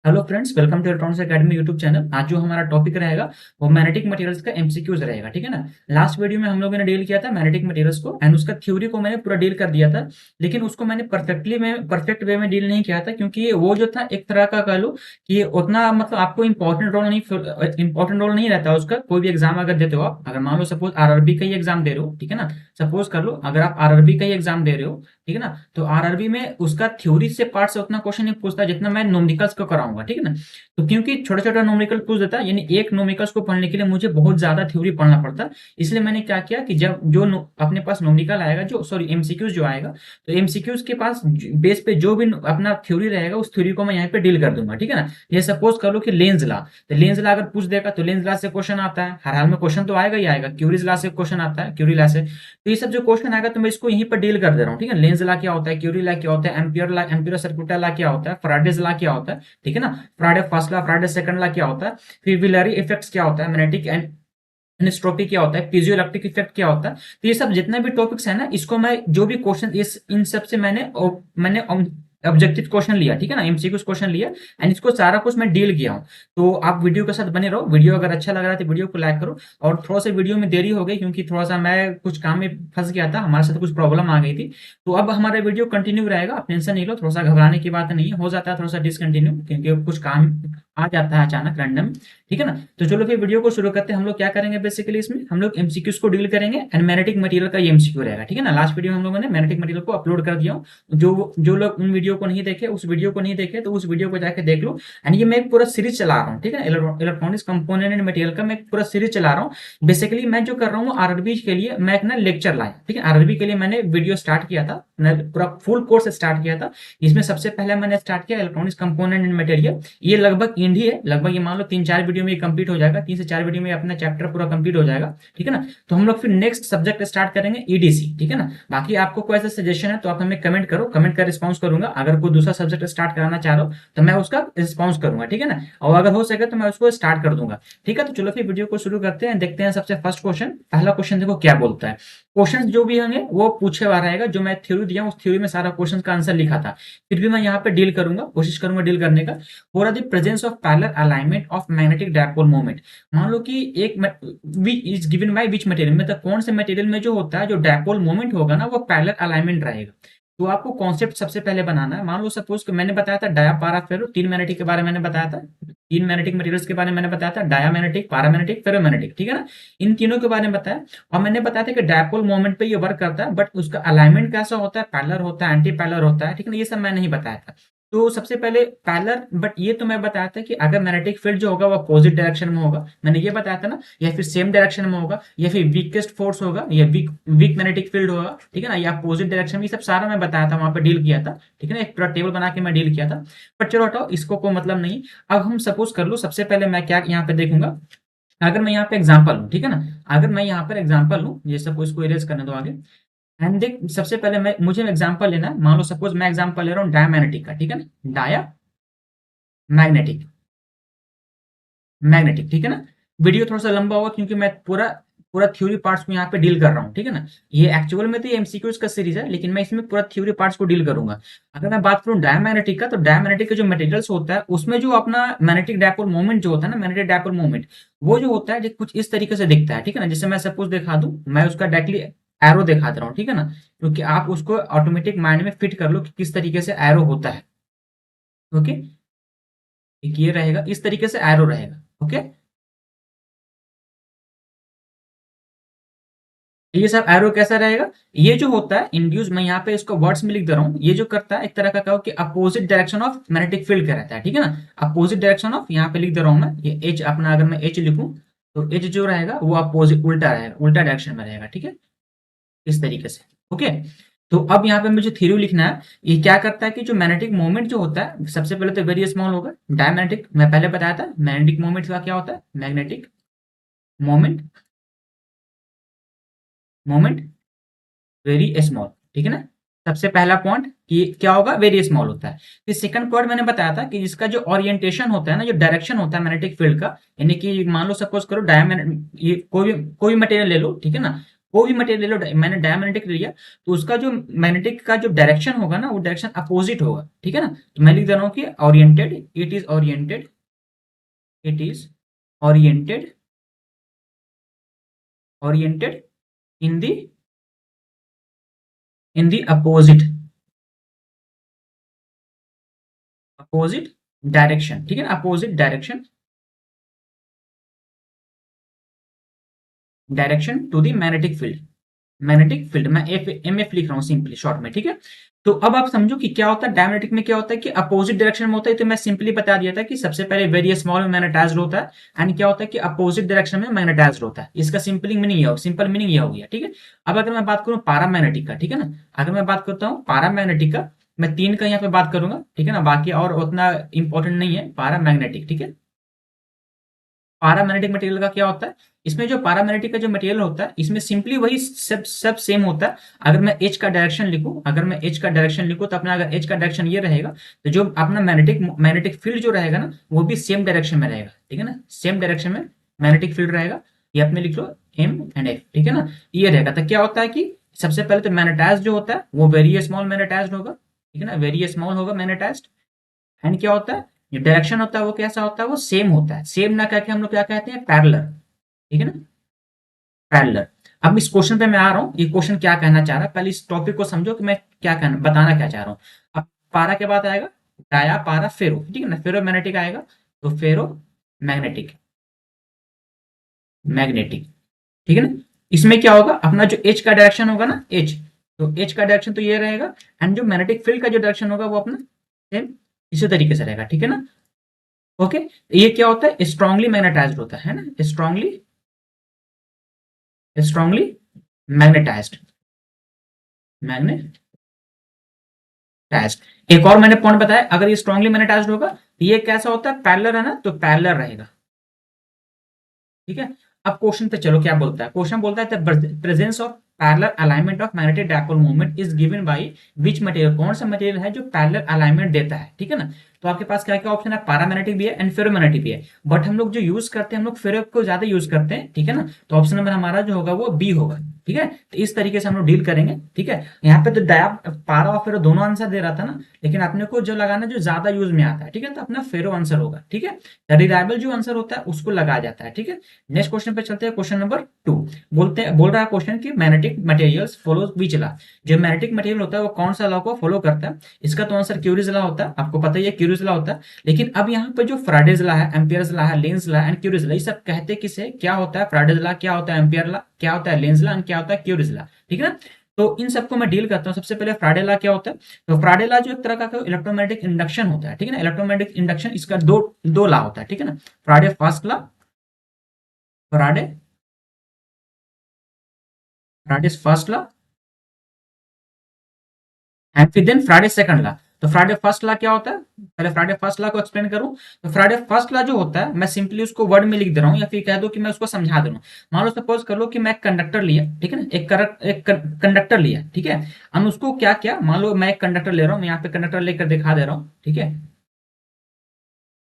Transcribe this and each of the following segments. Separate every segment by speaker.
Speaker 1: Hello friends, welcome to electronics academy YouTube channel. आज जो हमारा टॉपिक रहेगा वो मैग्नेटिक मटेरियल्स का एमसीक्यूज रहेगा। ठीक है ना। लास्ट वीडियो में हम लोगों ने डील किया था मैग्नेटिक मटेरियल्स को एंड उसका थ्योरी को मैंने पूरा डील कर दिया था, लेकिन उसको मैंने परफेक्ट वे में डील नहीं किया था, क्योंकि वो जो था एक तरह का कह लो कि उतना मतलब आपको इंपॉर्टेंट रोल नहीं रहता उसका। कोई भी एग्जाम अगर देते हो आप, अगर मान लो सपोज आरआरबी का ही एग्जाम दे रहे हो, ठीक है ना, सपोज कर लो अगर आप आरआरबी का ही एग्जाम दे रहे हो, ठीक है ना, तो आरआरबी में उसका थ्योरी से पार्ट से उतना क्वेश्चन नहीं पूछता जितना मैं न्यूमेरिकल्स को कराऊंगा। ठीक है ना। तो क्योंकि छोटा छोटा न्यूमेरिकल पूछ देता है, यानी एक न्यूमेरिकल्स को पढ़ने के लिए मुझे बहुत ज्यादा थ्योरी पढ़ना पड़ता है। इसलिए मैंने क्या किया कि जब जो अपने पास न्यूमेरिकल आएगा, जो सॉरी एमसीक्यूज जो आएगा, तो एमसीक्यूज के पास बेस पे जो भी अपना थ्योरी रहेगा उस थ्योरी को मैं यहाँ पे डील कर दूंगा। ठीक है ना। ये सपोज कर लो कि लेंस ला, तो लेंस ला अगर पूछ देगा तो लेंस ला से क्वेश्चन आता है, हर हाल में क्वेश्चन तो आएगा ही आएगा। क्यूरीज ला से क्वेश्चन आता है, क्यूरी ला से। तो ये सब जो क्वेश्चन आएगा तो मैं इसको यहीं पर डील कर दे रहा हूँ। ठीक है। लेंस ला क्या होता है, क्यूरी ला क्या होता है, एम्पियर सर्कुलर ला क्या होता है, फैराडेज ला क्या होता है, ठीक है ना, फ्राइडे फर्स्ट ला, फ्राइडे सेकंड ला क्या होता है, फिर विलरी इफेक्ट्स क्या होता है, मैग्नेटिक एंड एनिस्ट्रोपी क्या होता है, पीजोइलेक्ट्रिक इफेक्ट क्या होता है। तो ये सब जितने भी टॉपिक्स है ना, इसको मैं जो भी क्वेश्चन इस इन सब से मैंने ऑब्जेक्टिव क्वेश्चन लिया, ठीक है ना, एमसीक्यू क्वेश्चन लिया एंड इसको सारा कुछ मैं डील किया हूँ। तो आप वीडियो के साथ बने रहो। वीडियो अगर अच्छा लग रहा है तो वीडियो को लाइक करो। और थोड़ा सा वीडियो में देरी हो गई क्योंकि थोड़ा सा मैं कुछ काम में फंस गया था, हमारे साथ कुछ प्रॉब्लम आ गई थी। तो अब हमारा वीडियो कंटिन्यू रहेगा, आप टेंशन नहीं लो, थोड़ा सा घबराने की बात नहीं है, हो जाता है थोड़ा सा डिसकंटिन्यू क्योंकि कुछ काम आ जाता है अचानक रैंडम। ठीक है ना। तो चलो फिर वीडियो को शुरू करते हैं। हम लोग क्या करेंगे बेसिकली, इसमें हम लोग एमसीक्यूज को डील करेंगे एंड मैग्नेटिक मटेरियल का ये एमसीक्यू रहेगा। ठीक है ना। लास्ट वीडियो में हम लोगों ने मैग्नेटिक मटेरियल को अपलोड कर दिया हूं। जो जो लोग उन वीडियो को नहीं देखे, उस वीडियो को नहीं देखे, तो उस वीडियो को जाके देख लो। एंड ये मैं एक पूरा सीरीज चला रहा हूँ, ठीक है, इलेक्ट्रॉनिक्स कंपोनेंट एंड मटेरियल का मैं एक पूरा सीरीज चला रहा हूँ। बेसिकली मैं जो कर रहा हूँ आरआरबी के लिए, मैं एक ना लेक्चर लाया। ठीक है। आरआरबी के लिए मैंने वीडियो स्टार्ट किया था, पूरा फुल कोर्स स्टार्ट किया था। इसमें सबसे पहले मैंने स्टार्ट किया इलेक्ट्रॉनिक्स कंपोनेंट एंड मटेरियल। ये लगभग एंड ही है, लगभग ये मान लो 3-4 वीडियो में कंप्लीट हो जाएगा, 3 से 4 वीडियो में अपना चैप्टर पूरा कंप्लीट हो जाएगा। ठीक है ना। तो हम लोग फिर नेक्स्ट सब्जेक्ट स्टार्ट करेंगे ईडीसी। ठीक है ना। बाकी आपको कोई ऐसा सजेशन है तो आप हमें कमेंट करो, कमेंट का रिस्पॉन्स करूंगा। अगर कोई दूसरा सब्जेक्ट स्टार्ट कराना चाह रहा हो तो मैं उसका रिस्पॉन्स करूंगा। ठीक है ना। और अगर हो सके तो मैं उसको स्टार्ट कर दूंगा। ठीक है। तो चलो फिर वीडियो को शुरू करते हैं, देखते हैं सबसे फर्स्ट क्वेश्चन। पहला क्वेश्चन देखो क्या बोलता है। क्वेश्चन जो भी होंगे वो पूछे हुआ रहेगा, जो मैं थ्योरी दिया उस थ्योरी में सारा क्वेश्चन का आंसर लिखा था। फिर भी मैं यहाँ पे डील करूंगा, कोशिश करूंगा डील करने का। For the presence of parallel alignment of magnetic dipole moment. मान लो कि एक is given by which material, मतलब कौन से मटेरियल में जो होता है, जो डायपोल मोमेंट होगा ना, वो पैरेलल अलाइनमेंट रहेगा। तो आपको कॉन्सेप्ट सबसे पहले बनाना है। मान लो सपोज कि मैंने बताया था डाया पारा फेरो, 3 मैग्नेटिक के बारे में मैंने बताया था, 3 मैग्नेटिक मटेरियल्स के बारे में मैंने बताया था, डाया मैग्नेटिक, पारा मैग्नेटिक, फेरोमैग्नेटिक। ठीक है ना। इन तीनों के बारे में बताया। और मैंने बताया था कि डायपोल मोमेंट पे ये वर्क करता है, बट उसका अलाइनमेंट कैसा होता है, पैरेलल होता है, एंटी पैरेलल होता है। ठीक है ना। ये सब मैं नहीं बताया था। तो सबसे पहले पैरेलल, बट ये तो मैं बताया था कि अगर मैग्नेटिक फील्ड जो होगा वो अपोजिट डायरेक्शन में होगा, मैंने ये बताया था ना, या फिर सेम डायरेक्शन में होगा, या फिर वीकेस्ट फोर्स होगा, या वीक मैग्नेटिक फील्ड होगा। ठीक है ना। या अपोजिट डायरेक्शन में, ये सब सारा मैं बताया था, वहां पर डील किया था। ठीक है ना। एक पूरा टेबल बना के मैं डील किया था। पर चलो हटाओ, इसको कोई मतलब नहीं। अब हम सपोज कर लो, सबसे पहले मैं क्या यहाँ पे देखूंगा, अगर मैं यहाँ पे एग्जाम्पल लूँ, ठीक है ना, अगर मैं यहाँ पर एग्जाम्पल लूँ, ये सपोज को इरेज करने दो आगे। एंड देख, सबसे पहले मैं मुझे एग्जांपल लेना है। मान लो सपोज मैं एग्जांपल ले रहा हूँ डायमैग्नेटिक का। ठीक है ना। Diamagnetic, magnetic. ठीक है ना। वीडियो थोड़ा सा लंबा होगा क्योंकि मैं पूरा पूरा थ्योरी पार्ट्स को यहाँ पे डील कर रहा हूँ। ठीक है ना। ये एक्चुअल में तो ये एमसीक्यूज का सीरीज है, लेकिन मैं इसमें पूरा थ्योरी पार्ट्स को डील करूंगा। अगर मैं बात करूँ डायमैग्नेटिक का, तो डायमैग्नेटिक का जो मटेरियल्स होता है उसमें जो अपना मैग्नेटिक डायपोल मोमेंट जो होता है ना, मैग्नेटिक डायपोल मोमेंट, वो जो होता है जो कुछ इस तरीके से दिखता है। ठीक है ना। जैसे मैं सपोज दिखा दूं, मैं उसका डायरेक्टली एरो दिखा दे रहा हूँ। ठीक है ना। क्योंकि आप उसको ऑटोमेटिक माइंड में फिट कर लो कि किस तरीके से एरो होता है। ओके। एक ये रहेगा, इस तरीके से एरो रहेगा। ओके। ये सब एरो कैसा रहेगा, ये जो होता है इंड्यूस, मैं यहाँ पे इसको वर्ड्स में लिख दे रहा हूँ। ये जो करता है एक तरह का कहो कि opposite direction of magnetic field का रहता है। ठीक है ना। अपोजिट डायरेक्शन ऑफ, यहाँ पे लिख दे रहा हूँ मैं, ये एच अपना, अगर मैं एच लिखूं तो एच जो रहेगा वो अपोजिट उल्टा रहेगा, उल्टा डायरेक्शन में रहेगा। ठीक है। इस तरीके से। ओके। तो अब यहाँ पे मुझे थ्योरी लिखना है। ये क्या करता है कि जो मैग्नेटिक मोमेंट जो होता है, सबसे पहले तो वेरी स्मॉल होगा। डायमैग्नेटिक मैं पहले बताया था, मैग्नेटिक मोमेंट का क्या होता है, magnetic moment, moment very small. ठीक है ना। सबसे पहला पॉइंट कि क्या होगा, वेरी स्मॉल होता है। फिर सेकंड पॉइंट मैंने बताया था कि जिसका जो ओरिएंटेशन होता है ना, जो डायरेक्शन होता है मैग्नेटिक फील्ड का, यानी कि मान लो सपोज करो डायमैग्नेट, ये कोई भी मटेरियल ले लो। ठीक है ना। कोई भी मटेरियल ले लो, मैंने डायमैग्नेटिक लिया तो उसका जो मैग्नेटिक का जो डायरेक्शन होगा ना वो डायरेक्शन अपोजिट होगा, ठीक है ना। तो मैं लिख दे रहा हूँ कि oriented, it is oriented oriented in the opposite direction, ठीक है ना, opposite direction to the magnetic field मैं एफ लिख रहा हूँ सिंपली शॉर्ट में, ठीक है। तो अब आप समझो कि क्या होता है डायमैग्नेटिक में, क्या होता है कि अपोजिट डायरेक्शन में होता है। तो मैं सिंपली बता दिया था कि सबसे पहले वेरी स्मॉल में मैग्नेटाइज्ड होता है, एंड क्या होता है कि अपोजिट डायरेक्शन में मैग्नेटाइज्ड होता है। इसका सिंपल मीनिंग ये हो गया, ठीक है। अब अगर मैं बात करूं पारामैग्नेटिक का, ठीक है ना, अगर मैं बात करता हूँ पारामैग्नेटिक का, मैं 3 का यहाँ पे बात करूंगा, ठीक है ना, बाकी और उतना इंपॉर्टेंट नहीं है पारामैग्नेटिक, ठीक है। पारामैग्नेटिक मटेरियल का क्या होता है, इसमें जो पारामैग्नेटिक का जो मटेरियल होता है इसमें सिंपली वही सब सेम होता है। अगर मैं एच का डायरेक्शन लिखूं, तो अपना अगर एच का डायरेक्शन ये रहेगा तो जो अपना मैग्नेटिक फील्ड जो रहेगा ना वो भी सेम डायरेक्शन में रहेगा, ठीक है ना, सेम डायरेक्शन में मैग्नेटिक फील्ड रहेगा। ये अपने लिख लो एम एंड एफ, ठीक है ना, ये रहेगा। तो क्या होता है कि सबसे पहले तो मैग्नेटाइज जो होता है वो वेरी स्मॉल मैग्नेटाइज्ड होगा, ठीक है ना, वेरी स्मॉल होगा मैग्नेटाइज्ड। एंड क्या होता है, जो डायरेक्शन होता है वो कैसा होता है, वो सेम होता है। सेम ना करके हम लोग क्या कहते हैं, पैरेलल, ठीक है ना, पैरेलल। अब इस क्वेश्चन पे मैं आ रहा हूँ, ये क्वेश्चन क्या कहना चाह रहा है, पहले इस टॉपिक को समझो कि मैं क्या कहना बताना क्या चाह रहा हूँ। अब पारा के बाद आएगा डाया पारा फेरो, ठीक है ना, फेरो मैग्नेटिक आएगा, तो फेरो मैग्नेटिक मैग्नेटिक, ठीक है ना। इसमें क्या होगा, अपना जो एच का डायरेक्शन होगा ना, एच, तो एच का डायरेक्शन तो ये रहेगा, एंड जो मैग्नेटिक फील्ड का जो डायरेक्शन होगा वो अपना सेम इसी तरीके से रहेगा, ठीक है ना। ओके, ये क्या होता है, स्ट्रांगली मैग्नेटाइज्ड होता है ना, स्ट्रांगली मैग्नेटाइज्ड मैग्नेटाइज्ड। एक और मैंने पॉइंट बताया, अगर ये स्ट्रांगली मैग्नेटाइज्ड होगा तो ये कैसा होता है, पैरेलल है ना, तो पैरेलल रहेगा, ठीक है। अब क्वेश्चन पे चलो, क्या बोलता है, क्वेश्चन बोलता है the presence of parallel alignment of magnetic dipole moment is given by which material, कौन सा मटेरियल है जो पैरेलल अलाइनमेंट देता है, ठीक है ना। तो आपके पास क्या क्या ऑप्शन है, पैरामैग्नेटिक भी है एंड फेरोमैग्नेटिक भी है, बट हम लोग जो यूज करते हैं हम लोग फेरो को ज्यादा यूज करते हैं, ठीक है ना। तो ऑप्शन नंबर हमारा जो होगा वो बी होगा, ठीक है। तो इस तरीके से हम लोग डील करेंगे, ठीक है। यहाँ पे तो डाया पारा और फेरो दोनों आंसर दे रहा था ना, लेकिन अपने को जो लगाना जो ज्यादा यूज में आता है, ठीक है, तो अपना फेरो आंसर होगा, ठीक है। रिलायबल जो आंसर होता है उसको लगाया जाता है, ठीक है। नेक्स्ट क्वेश्चन पे चलते हैं, क्वेश्चन नंबर 2। बोल रहा है क्वेश्चन कि magnetic materials follow which law, जो मैग्नेटिक मटेरियल होता है वो कौन सा लॉ को फॉलो करता है। इसका तो आंसर क्यूरीज लॉ होता है, आपको पता ही है क्यूरीज लॉ होता है। लेकिन अब यहाँ पे जो फ्राइडेज लॉ है, एम्पियर्स लॉ है, Lenz law and curies law, ये सब कहते किसे, क्या होता है फ्राइडेज लॉ, क्या होता है एम्पियर लॉ, क्या होता है लेंस लॉ एंड क्या होता है क्यूरीज लॉ, ठीक है ना। तो इन सबको मैं डील करता हूँ। सबसे पहले फ्राइडे लॉ क्या होता है, तो फ्राइडे लॉ जो एक तरह का इलेक्ट्रोमैग्नेटिक इंडक्शन होता है, ठीक है ना, इलेक्ट्रोमैग्नेटिक इंडक्शन, इसका दो लॉ होता है, ठीक है ना। Friday first law, Friday Friday first law and फिर देन फ्राइडे सेकंड लॉ। तो फ्राइडे फर्स्ट लॉ क्या होता है, पहले फ्राइडे फर्स्ट लॉ को एक्सप्लेन करूं। तो फ्राइडे फर्स्ट लॉ जो होता है मैं सिंपली उसको वर्ड में लिख दे रहा हूं, या फिर कह दो कि मैं उसको समझा दे रहा हूं। मान लो सपोज कर लो कि मैं कंडक्टर लिया, ठीक है ना, एक कंडक्टर लिया, ठीक है। हम उसको क्या क्या, मान लो मैं एक कंडक्टर ले रहा हूं, मैं यहाँ पे कंडक्टर लेकर दिखा दे रहा हूँ, ठीक है।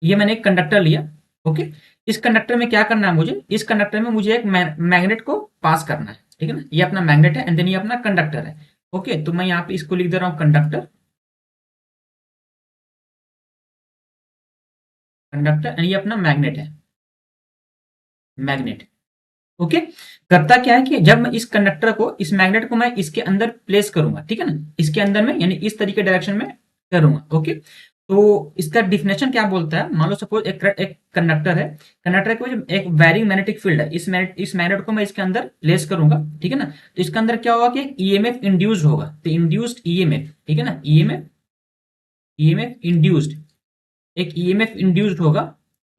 Speaker 1: ये मैंने एक कंडक्टर लिया, ओके। इस कंडक्टर में क्या करना है मुझे, इस कंडक्टर में मुझे एक मैग्नेट को पास करना है, ठीक है ना। ये अपना मैग्नेट है एंड देन ये अपना कंडक्टर है, ओके। तो मैं यहाँ पे इसको लिख दे रहा हूँ कंडक्टर, कंडक्टर एंड ये अपना मैग्नेट है, मैग्नेट, ओके। करता क्या है कि जब मैं इस कंडक्टर को, इस मैग्नेट को मैं इसके अंदर प्लेस करूंगा, ठीक है ना, इसके अंदर में यानी इस तरीके डायरेक्शन में करूंगा, ओके। तो इसका डिफिनेशन क्या बोलता है, मान लो सपोज एक कंडक्टर है, कंडक्टर के जो एक वेरिंग मैग्नेटिक फील्ड है, इस मैग्नेट को मैं इसके अंदर प्लेस करूंगा, ठीक है ना। तो इसके अंदर क्या होगा कि ईएमएफ इंड्यूस्ड होगा, तो इंड्यूस्ड ईएमएफ, ठीक है ना, ईएमएफ ईएमएफ इंड्यूस्ड, एक ईएमएफ इंड्यूस्ड होगा,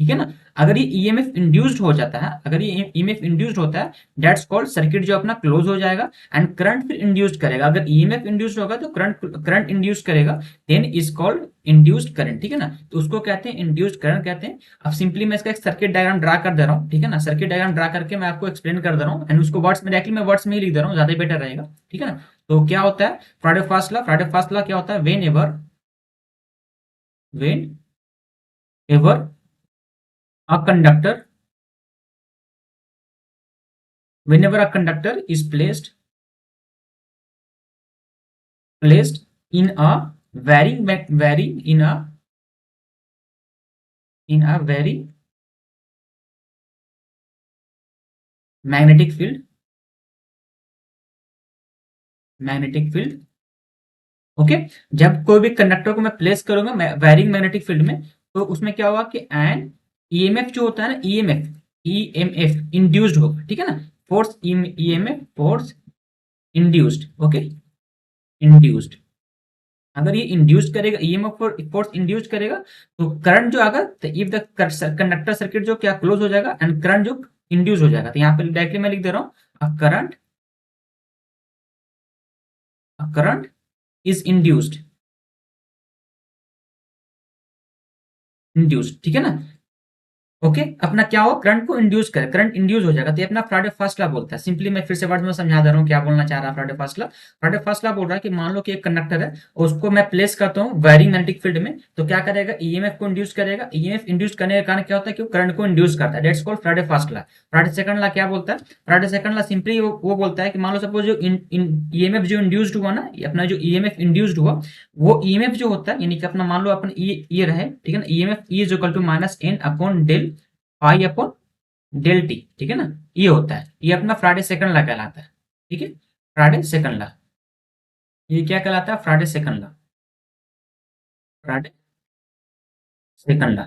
Speaker 1: ठीक है ना। अगर ये ईएमएफ इंड्यूस्ड हो जाता है, अगर ये ईएमएफ इंड्यूस्ड होता है, दैट्स कॉल्ड सर्किट जो अपना क्लोज हो जाएगा एंड करंट फिर इंड्यूस्ड करेगा। अगर ईएमएफ इंड्यूस्ड होगा तो करंट इंड्यूस्ड करेगा, then is called induced current, ठीक है ना। तो उसको कहते हैं इंड्यूस्ड करंट कहते हैं। अब सिंपली मैं इसका एक सर्किट डायग्राम ड्रा कर दे रहा हूँ, ठीक है ना, सर्किट डायग्राम ड्रा करके मैं आपको एक्सप्लेन कर दे रहा हूँ, एंड उसको वर्ड्स में डायरेक्टली मैं वर्ड्स में ही लिख दे रहा हूँ, ज्यादा बेटर रहेगा, ठीक है ना। तो क्या होता है फ्राइडे फर्स्ट लॉ क्या होता है, when ever a conductor whenever a conductor is placed in a varying in a very magnetic field okay. जब कोई भी कंडक्टर को मैं प्लेस करूंगा वैरिंग मैग्नेटिक फील्ड में, तो उसमें क्या होगा कि एन ईएमएफ जो होता है ना, ईएमएफ इंड्यूस्ड होगा, ठीक है ना। Force EMF force induced, okay, induced. अगर ये इंड्यूस्ड करेगा, ईएमएफ फोर्स इंड्यूस्ड करेगा, तो करंट जो आएगा, तो इफ द कंडक्टर सर्किट जो क्या क्लोज हो जाएगा एंड करंट जो इंड्यूस हो जाएगा। तो यहाँ पे डायरेक्टली मैं लिख दे रहा हूँ, करंट इज इंड्यूस्ड, ठीक है ना। ओके, अपना क्या हो, करंट को इंड्यूस करे, करंट इंड्यूस हो जाएगा, तो ये अपना फ्राडे फर्स्ट लॉ बोलता है। सिंपली मैं फिर से वर्ड में समझा दे रहा हूँ क्या बोलना चाह रहा है फ्राडे फर्स्ट लॉ। फ्राडे फर्स्ट लॉ बोल रहा है कि मान लो कि एक कंडक्टर है, उसको मैं प्लेस करता हूँ वायरिंग मैग्नेटिक फील्ड में, तो क्या करेगा, ईएमएफ को इंड्यूस करेगा। ईएमएफ इंड्यूस करने का कारण क्या होता है कि वो करंट को इंड्यूस करता है, that's called फ्राडे first law. फ्राडे second law क्या बोलता है, फ्राडे सेकंड लॉ सिंपली वो बोलता है कि मान लो सपोज जो ईएमएफ जो इंड्यूस्ड हुआ ना, अपना जो ईएमएफ इंड्यूस्ड हुआ, वो ईएमएफ जो होता है, यानी कि अपना मान लो अपन ये रहे, ठीक है ना, EMF is equal to minus N upon del phi upon del t, ठीक है ना। ये होता है, ये अपना फ्राडे सेकंड लॉ कहलाता है, ठीक है, फ्राडे सेकंड लॉ। ये क्या कहलाता है, फ्राडे सेकंड लॉ, फ्राडे सेकंड लॉ।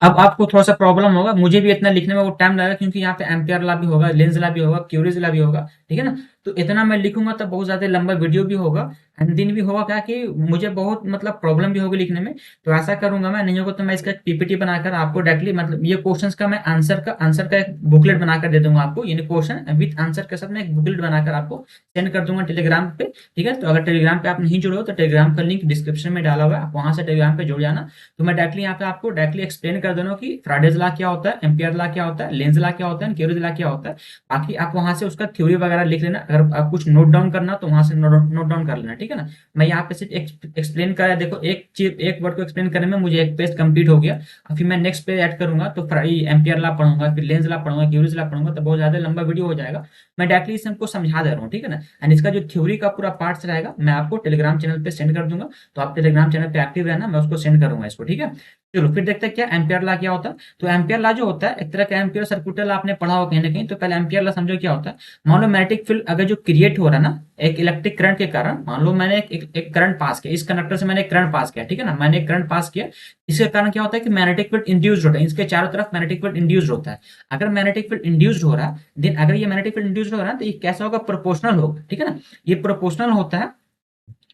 Speaker 1: अब आपको थोड़ा सा प्रॉब्लम होगा, मुझे भी इतना लिखने में वो टाइम लगेगा, क्योंकि यहाँ पे एम्पियर लॉ भी होगा, लेंज लॉ भी होगा, क्यूरीज लॉ भी होगा, ठीक है ना। तो इतना मैं लिखूंगा तो बहुत ज्यादा लंबा वीडियो भी होगा, एंड दिन भी होगा क्या कि मुझे बहुत मतलब प्रॉब्लम भी होगी लिखने में। तो ऐसा करूंगा मैं, नहीं होगा तो मैं इसका एक पीपीटी बनाकर आपको डायरेक्टली, मतलब ये क्वेश्चंस का मैं आंसर का एक बुकलेट बनाकर दे दूंगा आपको, यानी क्वेश्चन विद आंसर के साथ मैं एक बुकलेट बनाकर आपको सेंड कर दूंगा टेलीग्राम पे, ठीक है। तो अगर टेलीग्राम पे आप नहीं जुड़े हो तो टेलीग्राम का लिंक डिस्क्रिप्शन में डाला हुआ है, आप वहां से टेलीग्राम पे जुड़ जाना। तो मैं डायरेक्टली यहाँ पे आपको डायरेक्टली एक्सप्लेन कर देना कि फ्राडेज लॉ क्या होता है, एम्पियर लॉ क्या होता है, लेंज लॉ क्या होता है, क्यूरीज लॉ क्या होता है। बाकी आप वहां से उसका थ्योरी वगैरह लिख लेना, अगर आप कुछ नोट डाउन करना तो वहां से नोट डाउन कर लेना, ठीक है ना। मैं यहाँ पे सिर्फ एक्सप्लेन करा, देखो एक चीज, एक वर्ड को एक्सप्लेन करने में मुझे एक पेज कंप्लीट हो गया। और फिर मैं नेक्स्ट पेज ऐड करूंगा तो एम्पियर लॉ पढ़ूंगा, फिर लेंज लॉ पढ़ूंगा, क्यूरीज लॉ पढ़ूंगा, तो बहुत ज्यादा लंबा वीडियो हो जाएगा। मैं डायरेक्टली इसे हमको समझा दे रहा हूँ, ठीक है ना। एंड इसका जो थ्योरी का पूरा पार्ट्स रहेगा मैं आपको टेलीग्राम चैनल पे सेंड कर दूंगा, तो आप टेलीग्राम चैनल पे एक्टिव रहना, मैं उसको सेंड करूंगा इसको, ठीक है। चलो फिर देखते हैं क्या एम्पियर लॉ क्या होता है। तो एम्पियर लॉ जो होता है एक तरह का एम्पियर सर्कुलर लॉ आपने पढ़ा हो कहीं ना कहीं, तो पहले एम्पियर लॉ समझो क्या होता है। मान लो मैग्नेटिक फील्ड अगर जो क्रिएट हो रहा है ना एक इलेक्ट्रिक करंट के कारण, मान लो मैंने एक करंट पास किया, इस कंडक्टर से मैंने एक करंट पास किया, ठीक है ना, मैंने एक करंट पास किया, इसके कारण क्या होता है कि मैग्नेटिक फील्ड इंड्यूस्ड होता है, इसके चारों तरफ मैग्नेटिक फील्ड इंड्यूस्ड होता है। अगर मैग्नेटिक फील्ड इंड्यूस्ड हो रहा है, देन अगर ये मैग्नेटिक फील्ड इंड्यूस्ड हो रहा है तो ये कैसा होगा, प्रोपोर्शनल होगा, ठीक है ना। ये प्रोपोर्शनल होता है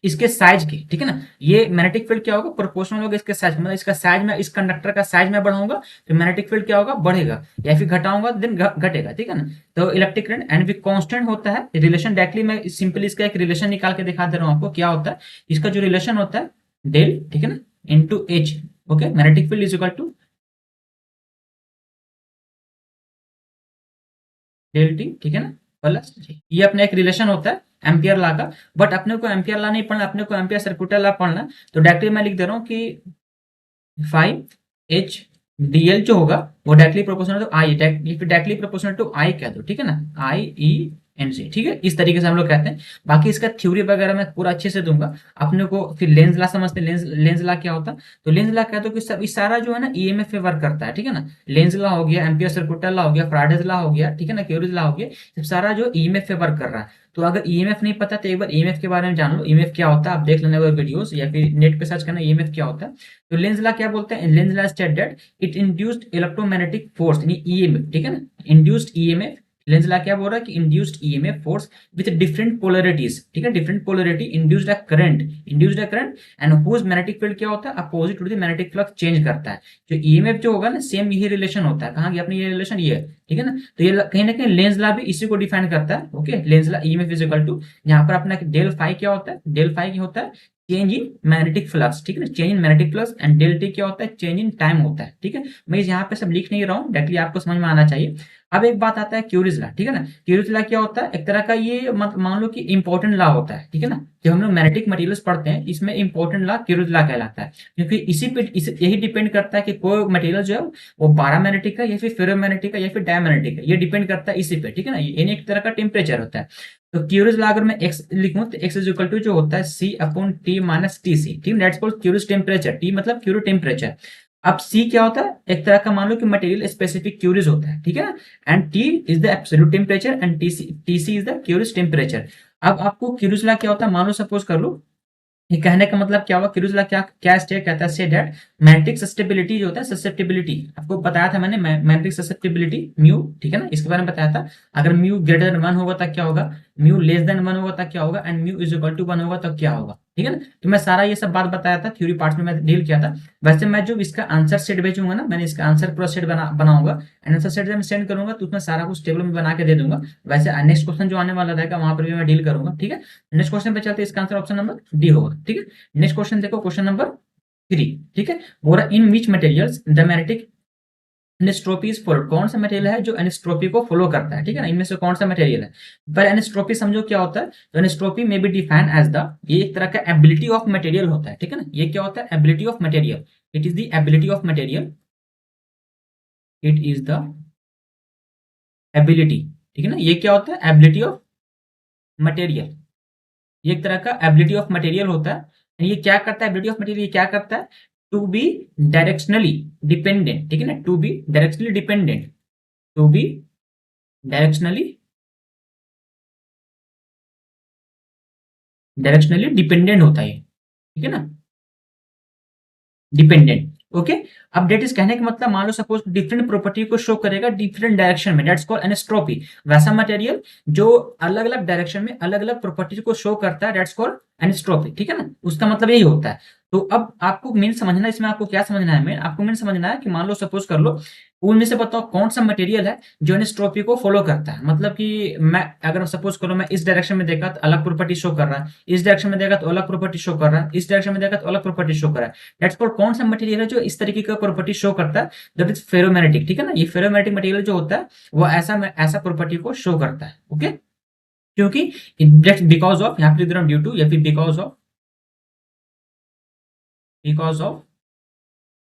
Speaker 1: इसके साइज की, ठीक है ना। ये मैग्नेटिक फील्ड क्या होगा, प्रोपोर्शनल होगा इसके साइज, मतलब इसका साइज में, इस कंडक्टर का साइज में बढ़ाऊंगा तो मैग्नेटिक फील्ड क्या होगा, बढ़ेगा, या फिर घटाऊंगा देन घटेगा, ठीक है ना। तो इलेक्ट्रिक करंट एंड भी कांस्टेंट होता है रिलेशन, डायरेक्टली मैं सिंपली इसका एक रिलेशन निकाल के दिखा दे रहा हूँ आपको क्या होता है। इसका जो रिलेशन होता है डेल, ठीक है ना, into H, okay, magnetic field is equal to del t, ठीक है ना, प्लस ये अपना एक रिलेशन होता है एम्पियर लॉ का। बट अपने को एम्पियर लॉ नहीं पढ़ना, अपने को एम्पियर सर्कुलर लॉ पढ़ना। तो डायरेक्टली मैं लिख दे रहा हूँ कि फाइव एच डी एल जो होगा वो directly proportional to I, directly proportional to I कह दो, ठीक है ना, आई ई एन सी, ठीक है, इस तरीके से हम लोग कहते हैं। बाकी इसका थ्योरी वगैरह मैं पूरा अच्छे से दूंगा अपने को। फिर लेंस लॉ समझते हैं, लेंस लॉ क्या होता है। तो लेंस लॉ कहते हो कि सब इस सारा जो है ना ईएमएफ पे वर्क करता है, ठीक है ना। लेंस लॉ हो गया, एम्पियर सर्कुलर लॉ हो गया, फ्राडेज लॉ हो गया, ठीक है ना, क्यूरीज लॉ हो गया, सब सारा जो ईएमएफ पे वर्क कर रहा है। तो अगर ईएमएफ नहीं पता तो एक बार ईएमएफ के बारे में जान लो, ईएमएफ क्या होता है आप देख लेना वीडियोस, या फिर नेट पे सर्च करना ईएमएफ क्या होता है। तो लेंस लॉ क्या बोलते हैं, Lenz law state that it induced electromagnetic force, यानी ईएमएफ, ठीक है ना, इंड्यूस्ड ईएमएफ। लेंस लॉ क्या बोल रहा है कि induced EMF force with different polarities, ठीक है, different polarity induced a current and whose magnetic field क्या होता है, opposite to the magnetic flux change करता है। जो ईएमएफ जो होगा ना सेम यही रिलेशन होता है, कहाँ गया अपने ये रिलेशन, ये है, ठीक है ना। तो ये कहीं ना कहीं लेंस लॉ भी इसी को डिफाइन करता है, okay. Lenz law EMF is equal to, यहाँ पर अपना डेल फाई क्या होता है, डेल फाई क्या होता है, चेंज इन मैग्नेटिक फ्लक्स, ठीक है ना, change in magnetic flux, and del t क्या होता है, चेंज इन टाइम होता है, ठीक है। मैं यहाँ पे सब लिख नहीं रहा हूँ, डायरेक्टली आपको समझ में आना चाहिए। अब एक बात आता है क्यूरीज लॉ, ठीक है ना। क्यूरीज लॉ क्या होता है, एक तरह का ये मान लो कि इंपॉर्टेंट लॉ होता है, ठीक है ना। जब हम लोग मैग्नेटिक मटेरियल्स पढ़ते हैं इसमें इंपॉर्टेंट लॉ क्यूरीज लॉ कहलाता है, क्योंकि यही डिपेंड करता है कि कोई मटेरियल जो है वो पैरामैग्नेटिक है या फिर फेरोमैग्नेटिक है या फिर डायमैग्नेटिक है, ये डिपेंड करता है इसी पे, ठीक है ना। ये एक तरह का टेम्परेचर होता है। तो क्यूरीज लॉ अगर मैं एक्स लिखूं तो एक्स इज इक्वल टू जो होता है C upon T minus T C, ठीक है, that's called Curie's temperature. T मतलब क्यूरी टेम्परेचर। अब सी क्या होता है, एक तरह का मान लो कि मटेरियल स्पेसिफिक क्यूरीज होता है, ठीक है ना। And T is the absolute temperature and TC is the curies temperature. अब आपको क्यूरीज लॉ क्या होता है, मान लो सपोज कर लो, ये कहने का मतलब क्या हुआ, क्यूरीज लॉ क्या क्या स्टेट कहता है, से दैट मैग्नेटिक ससेप्टिबिलिटी जो होता है, ससेप्टिबिलिटी आपको बताया था मैंने, मैग्नेटिक ससेप्टिबिलिटी म्यू, ठीक है ना, इसके बारे में बताया था। अगर म्यू ग्रेटर देन 1 होगा तब क्या होगा, म्यू लेस देन 1 होगा तब क्या होगा, and mu is equal to 1 होगा तब क्या होगा, ठीक है ना। तो मैं सारा ये सब बात बताया था, थ्योरी पार्ट्स में मैं डील किया था। वैसे मैं जो इसका आंसर सेट भेजूंगा ना, मैंने इसका आंसर पूरा सेट बनाऊंगा, एंड आंसर सेट जब मैं सेंड करूंगा तो उसमें सारा कुछ टेबल में बना के दे दूंगा। वैसे नेक्स्ट क्वेश्चन जो आने वाला रहेगा वहां पर भी मैं डील करूंगा, ठीक है। नेक्स्ट क्वेश्चन पे चलते हैं, इसका आंसर ऑप्शन नंबर डी होगा, ठीक है। नेक्स्ट क्वेश्चन देखो, क्वेश्चन नंबर 3, ठीक है। बोला in which materials the magnetic anisotropy is followed, कौन सा मटेरियल है जो एनिस्ट्रोपी को फॉलो करता है, ठीक है ना, इनमें से कौन सा मटेरियल है। पर एनिस्ट्रोपी समझो क्या होता है, तो एनिस्ट्रोपी में बी डिफाइंड एज द, ये एक तरह का एबिलिटी ऑफ मटेरियल होता है, ठीक है ना। ये क्या होता है, ability of material, it is the ability of material, it is the ability, ठीक है ना। ये क्या होता है, एबिलिटी ऑफ मटेरियल, ये एक तरह का एबिलिटी ऑफ मटेरियल होता है। ये क्या करता है, एबिलिटी ऑफ मटेरियल ये क्या करता है, टू बी डायरेक्शनली डिपेंडेंट, ठीक है ना, to be directionally dependent, to be directionally dependent होता है, ठीक है ना, डिपेंडेंट। ओके। अब डेट इज कहने का मतलब, मान लो सपोज डिफरेंट प्रॉपर्टी को शो करेगा डिफरेंट डायरेक्शन में, दैट्स कॉल्ड एनिस्ट्रोपी। वैसा मटेरियल जो अलग अलग डायरेक्शन में अलग अलग प्रॉपर्टीज को शो करता है, दैट्स कॉल्ड एनिस्ट्रोपी, ठीक है ना। उसका मतलब यही होता है। तो अब आपको मेन समझना, इसमें आपको क्या समझना है, मेन आपको मेन समझना है कि मान लो सपोज कर लो, उनमें से बताओ कौन सा मटेरियल है जो एनिस्ट्रोपी को फॉलो करता है। मतलब कि मैं अगर सपोज करो, मैं इस डायरेक्शन में देखा तो अलग प्रॉपर्टी शो कर रहा है, इस डायरेक्शन में देखा तो अलग प्रॉपर्टी शो कर रहा है, इस डायरेक्शन में देखा तो अलग प्रॉपर्टी शो कर रहा है। दैट्स कॉल्ड, कौन सा मटेरियल है जो इस तरीके का प्रॉपर्टी शो करता है, दैट इज फेरोमैग्नेटिक, ठीक है ना। ये फेरोमैग्नेटिक मटेरियल जो होता है वो ऐसा प्रॉपर्टी को शो करता है, ओके। क्योंकि बिकॉज ऑफ, यहाँ पे लिख रहा हूं ड्यू टू या फिर बिकॉज ऑफ,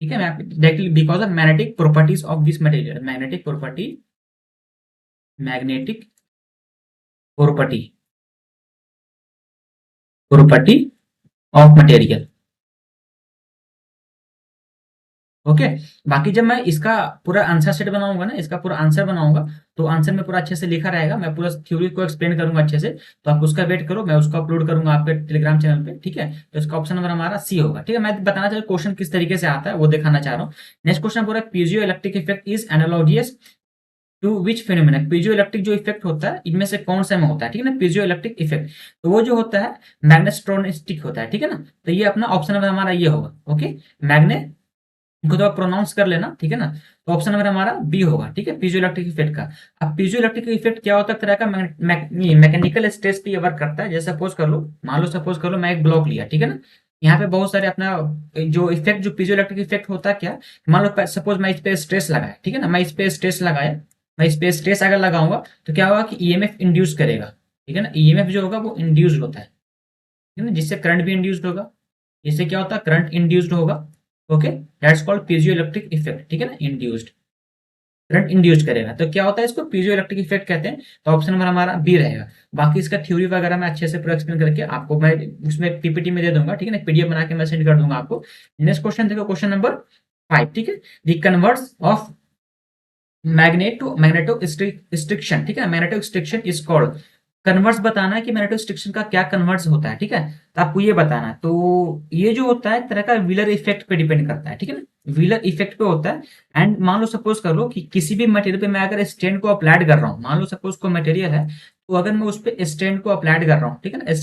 Speaker 1: ठीक है, मैं directly because of magnetic properties of this material, magnetic property property of material, okay. बाकी जब मैं इसका पूरा आंसर सेट बनाऊंगा ना, इसका पूरा आंसर बनाऊंगा, तो आंसर में पूरा अच्छे से लिखा रहेगा, मैं पूरा थ्योरी को एक्सप्लेन करूंगा अच्छे से। तो आप उसका वेट करो, मैं उसको अपलोड करूंगा आपके टेलीग्राम चैनल पे, ठीक है। तो इसका ऑप्शन नंबर हमारा सी होगा, ठीक है। मैं बताना चाह क्वेश्चन किस तरीके से आता है वो दिखाना चाह रहा हूँ। नेक्स्ट क्वेश्चन पूरा, piezo electric effect is analogous to which phenomena, piezo electric जो इफेक्ट होता है इनमें से कौन सा में होता है, ठीक है ना। पीजियो इलेक्ट्रिक इफेक्ट, तो वो जो होता है मैग्नेटोस्ट्रोनिस्टिक होता है, ठीक है ना। तो ये अपना ऑप्शन नंबर हमारा ये होगा, ओके। मैग्ने को तो आप प्रोनाउंस कर लेना, ठीक है ना। तो ऑप्शन नंबर हमारा बी होगा, ठीक है, पीजो इलेक्ट्रिक इफेक्ट का। अब पीजो इलेक्ट्रिक इफेक्ट क्या होता है, तरह का मैकेनिकल स्ट्रेस पे वर्क करता है। जैसे सपोज कर लो, मान लो सपोज कर लो मैं एक ब्लॉक लिया, ठीक है ना। यहाँ पे बहुत सारे अपना जो इफेक्ट, जो पीजो इलेक्ट्रिक इफेक्ट होता है क्या, मान लो सपोज मैं इस पे स्ट्रेस लगाया, ठीक है ना, मैं इस पे स्ट्रेस लगाया, मैं इस पे स्ट्रेस अगर लगाऊंगा तो क्या होगा कि ईएमएफ इंड्यूस करेगा, ठीक है ना। ईएमएफ जो होगा वो इंड्यूस्ड होता है ना, जिससे करंट भी इंड्यूस्ड होगा, इससे क्या होता है, करंट इंड्यूस्ड होगा, okay. That's called piezo electric effect, ठीक है ना, इंड्यूस्ड, करंट इंड्यूस्ड करेगा, तो क्या होता है, इसको पीजियो इलेक्ट्रिक इफेक्ट कहते हैं। तो ऑप्शन नंबर हमारा बी रहेगा। बाकी इसका थ्योरी वगैरह मैं अच्छे से पूरा एक्सप्लेन करके आपको मैं उसमें पीपीटी में दे दूंगा, ठीक है ना, पीडीएफ बना के मैं सेंड कर दूंगा आपको। नेक्स्ट क्वेश्चन देखो, क्वेश्चन नंबर 5, ठीक है। The converse of magneto striction, ठीक है ना, magneto striction is called, converse बताना है कि मैग्नेटो स्ट्रिक्शन का क्या कन्वर्स होता है, ठीक है। तो आपको ये बताना है। तो ये जो होता है तरह का व्हीलर इफेक्ट पे डिपेंड करता है, ठीक है ना, व्हीलर इफेक्ट पे होता है। एंड मान लो सपोज कर लो कि किसी भी मटेरियल पे मैं अगर स्ट्रेन को अप्लाइड कर रहा हूँ, मान लो सपोज को मटेरियल है, तो अगर मैं उस पर स्ट्रेन को अप्लाइड कर रहा हूँ, ठीक है ना,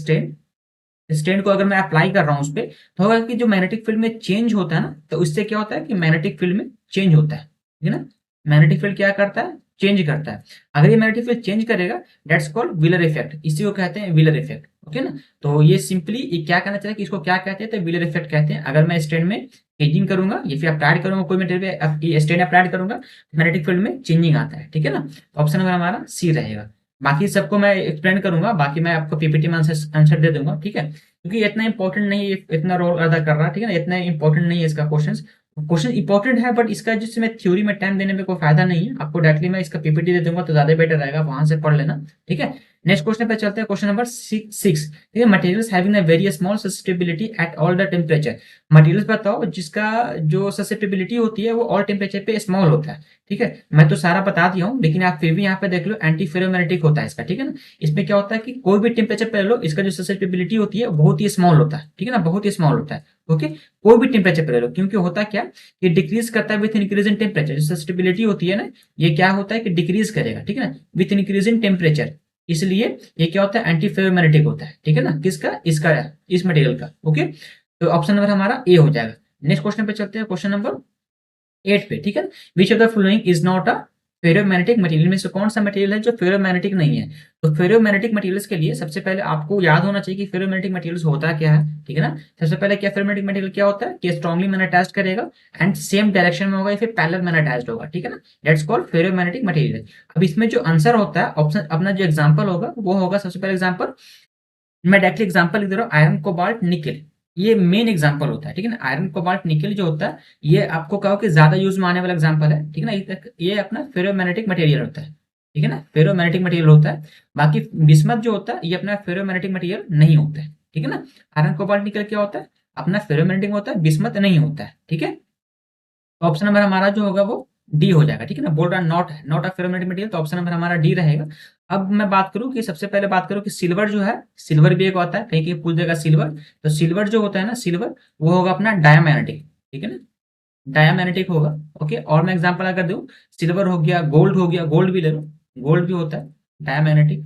Speaker 1: स्ट्रेन को अगर मैं अप्लाई कर रहा हूँ उस पर, तो होगा कि जो मैग्नेटिक फील्ड में चेंज होता है ना, तो इससे क्या होता है कि मैग्नेटिक फील्ड में चेंज होता है, ठीक है ना। मैग्नेटिक फील्ड क्या करता है, चेंज करता है। अगर ये मैग्नेटिक फील्ड चेंज करेगा, दैट्स कॉल्ड व्हीलर इफेक्ट, इसी को कहते हैं व्हीलर इफेक्ट, ओके ना। तो ये सिंपली ये क्या कहना चाहिए कि इसको क्या कहते हैं, तो व्हीलर इफेक्ट कहते हैं। अगर मैं स्ट्रेन में चेंजिंग करूंगा या फिर अप्लाई करूंगा कोई मटेरियल पे स्टेट अप्लाई करूंगा, मैग्नेटिक फील्ड में चेंजिंग आता है, ठीक है ना। ऑप्शन नंबर हमारा सी रहेगा। बाकी सबको मैं एक्सप्लेन करूंगा, बाकी मैं आपको पीपीटी में आंसर दे दूंगा, ठीक है, क्योंकि इतना इंपॉर्टेंट नहीं है, इतना रोल अदा कर रहा है, ठीक है ना, इतना इंपॉर्टेंट नहीं है इसका क्वेश्चन। क्वेश्चन इंपॉर्टेंट है बट इसका जिसमें थ्योरी में टाइम देने में कोई फायदा नहीं है, आपको डायरेक्टली मैं इसका पीपीटी दे दूंगा तो ज्यादा बेटर रहेगा, वहां से पढ़ लेना, ठीक है। नेक्स्ट क्वेश्चन पे चलते हैं, क्वेश्चन नंबर 6, ठीक है। Materials having a very small susceptibility at all the temperature. Materials बताओ जिसका जो ससेप्टिबिलिटी होती है वो ऑल टेम्परेचर पे स्मॉल होता है, ठीक है। मैं तो सारा बता दिया हूँ, लेकिन आप फिर भी यहाँ पे देख लो, एंटी फेरोमैग्नेटिक होता है इसका, ठीक है ना। इसमें क्या होता है कि कोई भी टेम्परेचर पे ले लो, इसका जो ससेप्टिबिलिटी होती है बहुत ही स्मॉल होता है, ठीक है ना, बहुत ही स्मॉल होता है। ओके, कोई भी टेम्परेचर पे ले लो, क्योंकि होता क्या, ये डिक्रीज करता है विथ इंक्रीज इन टेम्परेचर। जो ससेप्टिबिलिटी होती है ना, ये क्या होता है कि डिक्रीज करेगा, ठीक है ना, विथ इंक्रीज इन टेम्परेचर। इसलिए ये क्या होता है, एंटी फेरोमैग्नेटिक होता है, ठीक है ना, किसका, इसका, इस मटेरियल का। ओके, तो ऑप्शन नंबर हमारा ए हो जाएगा। नेक्स्ट क्वेश्चन पे चलते हैं, क्वेश्चन नंबर 8 पे, ठीक है। Which of the following is not a ferromagnetic material, में से कौन सा मटेरियल है जो फेरोमैग्नेटिक नहीं है। तो फेरोमैग्नेटिक मटेरियल्स के लिए सबसे पहले आपको याद होना चाहिए कि फेरोमैग्नेटिक मटेरियल्स होता क्या है, ठीक है ना। सबसे पहले क्या फेरोमैग्नेटिक मटेरियल क्या होता है कि स्ट्रांगली मैग्नेटाइज्ड अटैच करेगा एंड सेम डायरेक्शन में होगा या फिर पैरेलल मैग्नेटाइज्ड अटैच्ड होगा, ठीक है ना, दैट्स कॉल्ड फेरोमैग्नेटिक मटेरियल। अब इसमें जो आंसर होता है ऑप्शन, अपना जो एग्जांपल होगा वो होगा, सबसे पहले एग्जांपल मैं डायरेक्टली एग्जांपल लिख दे रहा हूँ, आयरन कोबाल्ट निकल, ये मेन एग्जांपल होता है, ठीक है ना। आयरन कोबाल्ट निकल जो होता है, ये आपको कहो कि ज्यादा यूज में आने वाला एग्जांपल है, ठीक है ना। ये अपना फेरोमैग्नेटिक मटेरियल होता है, ठीक है ना, फेरोमैग्नेटिक मटेरियल होता है। बाकी बिस्मथ जो होता है ये अपना फेरोमैग्नेटिक मटेरियल नहीं होता है, ठीक है ना। आयरन कोबाल्ट निकल क्या होता है, अपना फेरोमैग्नेटिक होता है, बिस्मथ नहीं होता है, ठीक है। ऑप्शन नंबर हमारा जो होगा वो डी हो जाएगा, ठीक है ना। बोल रहा नॉट अ फेरोमैग्नेटिक मटेरियल, तो ऑप्शन नंबर हमारा डी रहेगा। अब मैं बात करूं कि सबसे पहले बात करूं कि सिल्वर जो है, सिल्वर भी एक होता है, कहीं कहीं पूछ देगा सिल्वर, तो सिल्वर जो होता है ना, सिल्वर वो होगा अपना डायमैग्नेटिक, ठीक है ना, डायमैग्नेटिक होगा। ओके, और मैं एग्जांपल अगर दूं, सिल्वर हो गया, गोल्ड हो गया, गोल्ड भी ले लो, गोल्ड भी होता है डायमैग्नेटिक,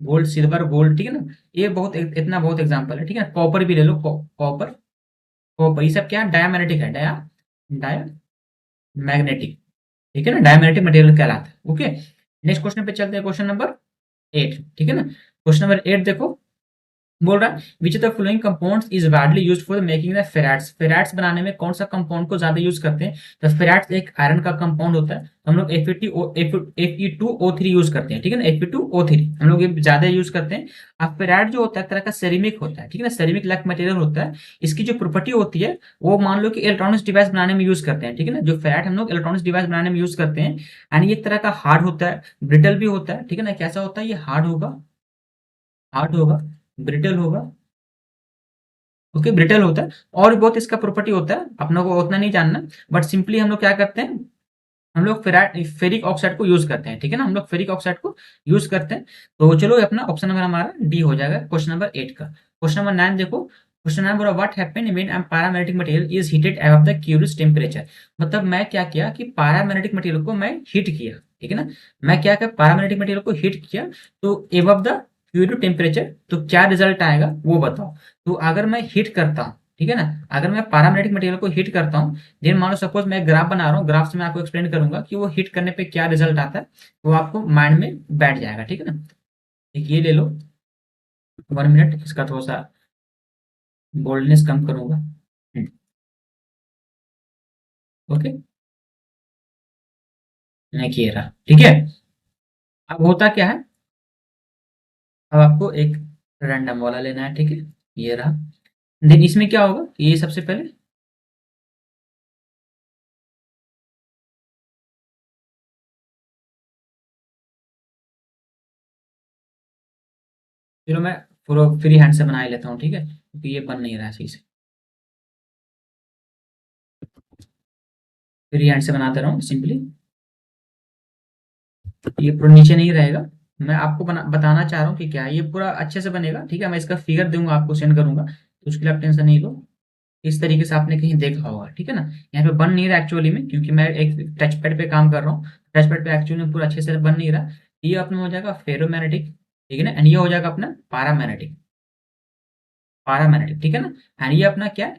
Speaker 1: गोल्ड, सिल्वर, गोल्ड, ठीक है ना। ये बहुत इतना बहुत एग्जांपल है, ठीक है। कॉपर भी ले लो, कॉपर, कॉपर, ये सब क्या है, डायमैग्नेटिक है, डायमैग्नेटिक, ठीक है ना, डायमैग्नेटिक मटेरियल कहलाता है। ओके, नेक्स्ट क्वेश्चन पे चलते हैं, क्वेश्चन नंबर 8, ठीक है ना। क्वेश्चन नंबर 8 देखो, बोल रहा है which of the following compounds is widely used for making the ferrites. Ferrites बनाने में कौन सा कंपाउंड को ज्यादा यूज करते हैं। तो फेराइट्स एक आयरन का कंपाउंड होता है, तो हम लोग Fe2O3 यूज करते हैं, ठीक है ना, Fe2O3 हम लोग ये ज्यादा यूज करते हैं। अब फेराइट जो होता है एक तरह का सेरेमिक होता है, ठीक है ना, सेरेमिक लाइक मटेरियल होता है। इसकी जो प्रॉपर्टी होती है वो मान लो कि इलेक्ट्रॉनिक्स डिवाइस बनाने में यूज करते हैं, ठीक है ना, जो फेराइट हम लोग इलेक्ट्रॉनिक्स डिवाइस बनाने में यूज करते हैं। एंड ये एक तरह का हार्ड होता है, ब्रिटल भी होता है, ठीक है ना। कैसा होता है ये, हार्ड होगा, हार्ड होगा, ब्रिटल होगा, ओके, ब्रिटल होता है। और भी बहुत इसका प्रॉपर्टी होता है, अपना को उतना नहीं जानना, बट सिंपली हम लोग क्या करते हैं, हम लोग फेरिक ऑक्साइड को यूज करते हैं, ठीक है ना, हम लोग फेरिक ऑक्साइड को यूज करते हैं। तो चलो अपना ऑप्शन नंबर हमारा डी हो जाएगा क्वेश्चन नंबर 8 का। क्वेश्चन नंबर 9 देखो, question number what happened when paramagnetic material is heated above the curious temperature. मतलब मैं क्या किया कि पैरामैग्नेटिक मटेरियल को मैं हीट किया, ठीक है ना, मैं क्या किया, पैरामैग्नेटिक मटेरियल को हीट किया, तो एबव द क्यूरियस टेम्परेचर, तो क्या रिजल्ट आएगा वो बताओ। तो अगर मैं हीट करता हूँ, ठीक है ना, अगर मैं पैरामैग्नेटिक मटेरियल को हीट करता हूँ, देन मान लो सपोज मैं ग्राफ बना रहा हूँ, ग्राफ से मैं आपको एक्सप्लेन करूंगा कि वो हिट करने पे क्या रिजल्ट आता है, वो आपको माइंड में बैठ जाएगा, ठीक है ना। एक ये ले लो, 1 मिनट, इसका थोड़ा सा बोल्डनेस कम करूंगा। ओके, नहीं ये रहा, ठीक है। अब होता क्या है, अब आपको एक रैंडम वाला लेना है, ठीक है, ये रहा। देन इसमें क्या होगा, ये सबसे पहले, चलो मैं पूरा फ्री हैंड से बना ही लेता हूँ, ठीक है, क्योंकि ये बन नहीं रहा है सही से, फ्री हैंड से बनाते रहा हूँ सिंपली। ये पूरा नीचे नहीं रहेगा, मैं आपको बताना चाह रहा हूँ कि क्या है, ये पूरा अच्छे से बनेगा, ठीक है। मैं इसका फिगर दूंगा, आपको सेंड करूंगा, तो उसके लिए आप टेंशन नहीं लो। इस तरीके से आपने कहीं देखा होगा, ठीक है ना। यहाँ पे बन नहीं रहा एक्चुअली में, क्योंकि मैं एक टच पैड पे काम कर रहा हूँ, टच पैड पे एक्चुअली में पूरा अच्छे से बन नहीं रहा। ये अपना हो जाएगा फेरोमैग्नेटिक, ठीक है ना, एंड ये हो जाएगा अपना पैरामैग्नेटिक, पैरामैग्नेटिक, ठीक है ना। एंड ये अपना क्या है,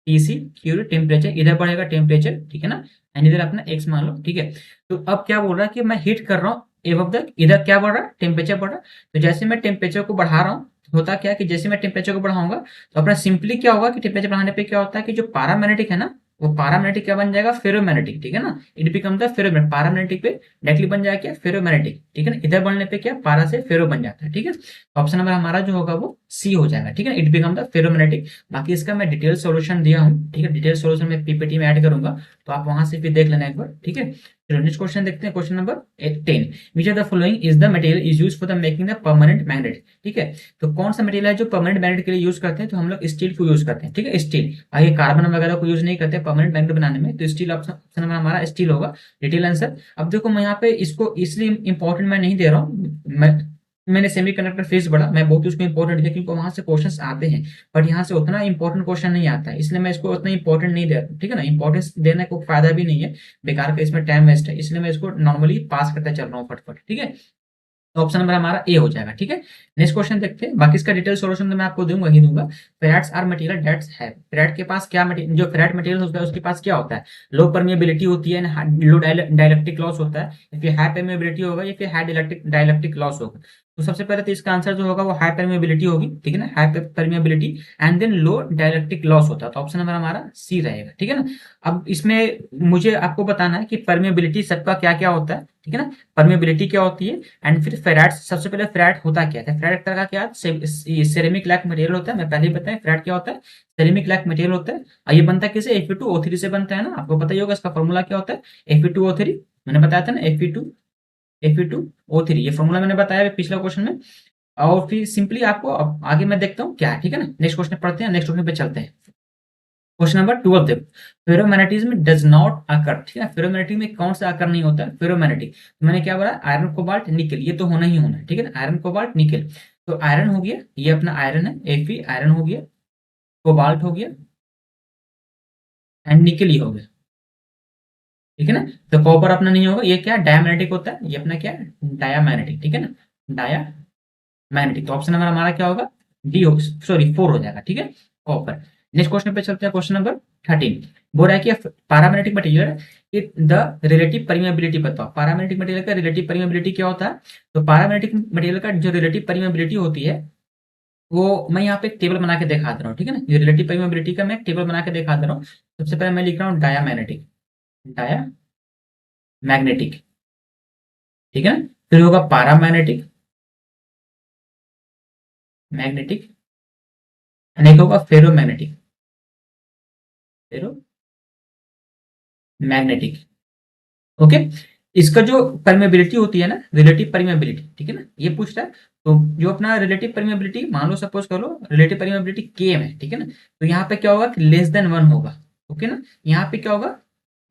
Speaker 1: टीसी क्यूरी टेम्परेचर, इधर बढ़ेगा टेम्परेचर, ठीक है ना, एंड इधर अपना एक्स मान लो, ठीक है। तो अब क्या बोल रहा है कि मैं हीट कर रहा हूँ एबव द, इधर क्या बढ़ रहा है, टेम्परेचर बढ़ रहा है। तो जैसे मैं टेम्परेचर को बढ़ा रहा हूँ, होता क्या है कि जैसे मैं टेम्परेचर को बढ़ाऊंगा तो अपना सिंपली क्या होगा कि टेम्परेचर बढ़ाने पे क्या होता है कि जो पारामैग्नेटिक है ना, वो पारामैग्नेटिक क्या बन जाएगा, फेरोमैग्नेटिक, ठीक है ना। इट बिकम द फेरोमैग्नेटिक, पारामैग्नेटिक पे डायरेक्टली बन जाएगा क्या, फेरोमैग्नेटिक, ठीक है ना। इधर बनने पे क्या, पारा से फेरो बन जाता है, ठीक है। ऑप्शन नंबर हमारा जो होगा वो सी हो जाएगा, ठीक है। It become the ferromagnetic. बाकी इसका मैं डिटेल सॉल्यूशन दिया हूँ, ठीक है। डिटेल सॉल्यूशन में पीपीटी में ऐड करूंगा, तो आप वहां से फिर देख लेना एक बार, ठीक है। चलो नेक्स्ट क्वेश्चन देखते हैं, question number 10। Which are the following is the material is use for the making the permanent magnet, ठीक है। तो कौन सा मटेरियल है जो परमानेंट मैग्नेट के लिए यूज करते हैं, तो हम लोग स्टील को यूज करते हैं, ठीक है, स्टील। आगे कार्बन वगैरह को यूज नहीं करते परमानेंट मैग्नेट बनाने में, तो स्टील ऑप्शन, ऑप्शन नंबर हमारा स्टील होगा, डिटेल आंसर। अब देखो मैं यहाँ पे इसको इसलिए इंपॉर्टेंट मैं नहीं दे रहा हूँ, मैंने सेमीकंडक्टर फेज पढ़ा, मैं बहुत उसको इंपॉर्टेंट दिया क्योंकि वहां से क्वेश्चंस आते हैं, बट यहाँ से उतना इंपॉर्टेंट क्वेश्चन नहीं आता है, इसलिए मैं इसको उतना इंपॉर्टेंट नहीं दे रहा हूँ, ठीक है ना। इंपॉर्टेंस देने को फायदा भी नहीं है, बेकार का इसमें टाइम वेस्ट है, इसलिए मैं इसको नॉर्मली पास करता चल रहा हूँ फटफट, ठीक है। तो ऑप्शन नंबर हमारा ए हो जाएगा, ठीक है। नेक्स्ट क्वेश्चन देखते हैं, बाकी इसका डिटेल सॉल्यूशन तो मैं आपको दूंगा ही दूंगा। फेराइट्स आर मटेरियल दैट्स है, फेराइट के पास क्या मटेरियल, जो फेराइट मटेरियल होता है उसके पास क्या होता है, लो परमिएबिलिटी होती है, लो डाइलेक्ट्रिक लॉस होता है, या फिर हाई परमिएबिलिटी होगा, या फिर हाई डाइलेक्ट्रिक लॉस होगा। तो सबसे पहले तो इसका आंसर जो होगा वो हाई परमिएबिलिटी होगी, ठीक है ना, high permeability and then low dielectric loss होता है, तो ऑप्शन नंबर हमारा सी रहेगा, ठीक है ना। अब इसमें मुझे आपको बताना है कि परमिएबिलिटी सबका क्या क्या होता है, ठीक है ना। परमिएबिलिटी क्या होती है, एंड फिर फेराइट, सबसे पहले फेराइट होता क्या है, फेराइट तरह का क्या, सेरेमिक लाइक मटेरियल होता है, मैं पहले ही बताया फेराइट क्या होता है, सेरेमिक लाइक मटेरियल होता है। और ये बनता है किसे, Fe2O3 से बनता है ना, आपको पता ही होगा इसका फॉर्मूला क्या होता है, Fe2O3, मैंने बताया था ना, Fe2O3, ये फॉर्मूला मैंने बताया पिछला क्वेश्चन में। और फिर सिंपली आपको अब आगे मैं देखता हूँ क्या है, ठीक है ना। नेक्स्ट क्वेश्चन पढ़ते हैं, नेक्स्ट क्वेश्चन पे चलते हैं। क्वेश्चन नंबर 12 देखो, फेरोमैग्नेटिज्म डज नॉट अकर, ठीक है। फेरोमैग्नेटिक में कौन सा अकर नहीं होता है, फेरोमैग्नेटिक। तो मैंने क्या बोला, आयरन कोबाल्ट निकल, ये तो होना ही होना है, ठीक है ना, आयरन कोबाल्ट निकल। तो आयरन हो गया, ये अपना आयरन है, Fe आयरन हो गया, कोबाल्ट हो गया एंड निकल ही हो गया, ठीक है ना। तो कॉपर अपना नहीं होगा, ये क्या डायमैग्नेटिक होता है, ये अपना क्या है, डायामैग्नेटिक, ठीक है ना, डायामैग्नेटिक। तो ऑप्शन नंबर हमारा क्या होगा, डी हो, सॉरी 4 हो जाएगा, ठीक है, कॉपर। नेक्स्ट क्वेश्चन पे चलते हैं, क्वेश्चन नंबर 13। बोल रहा है कि paramagnetic material the relative permeability बताओ, पैरामैग्नेटिक मटेरियल का रिलेटिव परमिएबिलिटी क्या होता है। तो पैरामैग्नेटिक मटेरियल का जो रिलेटिव परमिएबिलिटी होती है, वो मैं यहाँ पे एक टेबल बना के दिखा दे रहा हूँ, ठीक है ना। ये रिलेटिव परमिएबिलिटी का मैं एक टेबल बना के दिखा दे रहा हूँ। सबसे पहले मैं लिख रहा हूँ डायामैग्नेटिक, डायामैग्नेटिक, ठीक है ना। फिर होगा पैरामैग्नेटिक, मैग्नेटिक, एंड एक होगा फेरोमैग्नेटिक, फेरोमैग्नेटिक, ओके। इसका जो परमेबिलिटी होती है ना, रिलेटिव परमेबिलिटी, ठीक है ना, ये पूछ रहा है। तो जो अपना रिलेटिव परमेबिलिटी, मान लो सपोज कर लो रिलेटिव परमेबिलिटी के में, ठीक है ना। तो यहाँ पे क्या होगा कि लेस देन 1 होगा, ओके ना। यहाँ पे क्या होगा,